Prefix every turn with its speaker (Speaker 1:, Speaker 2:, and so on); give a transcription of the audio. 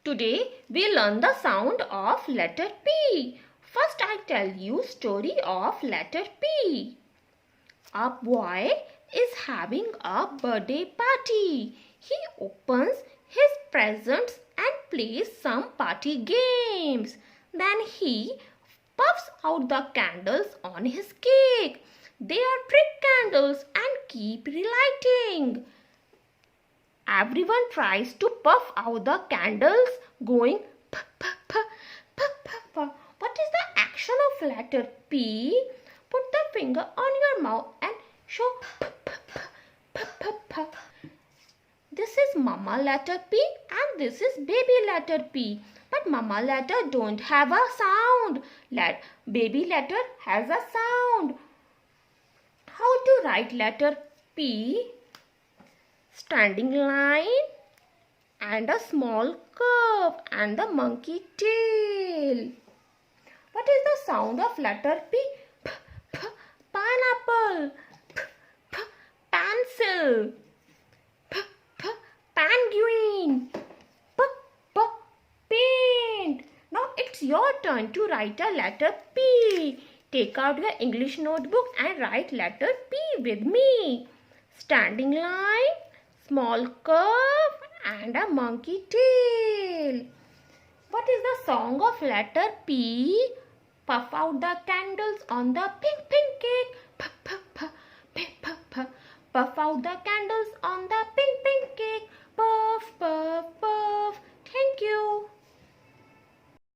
Speaker 1: Today we learn the sound of letter P. First I tell you story of letter P. A boy is having a birthday party. He opens his presents and plays some party games. Then he puffs out the candles on his cake. They are trick candles and keep relighting. Everyone tries to puff out the candles going puff, puff, puff, puff, puff, puff. What is the action of letter P? Put the finger on your mouth and show puff, puff, puff, puff, puff, puff. This is mama letter P and this is baby letter P. But mama letter don't have a sound. Baby letter has a sound. How to write letter P? Standing line and a small curve and the monkey tail. What is the sound of letter P? P, p, pineapple. P, p, pencil. P, p, penguin. P, p, paint. Now it's your turn to write a letter P. Take out your English notebook and write letter P with me. Standing line, small curve and a monkey tail. What is the song of letter P? Puff out the candles on the pink cake. Puff, puff, puff, puff, puff, puff. Puff out the candles on the pink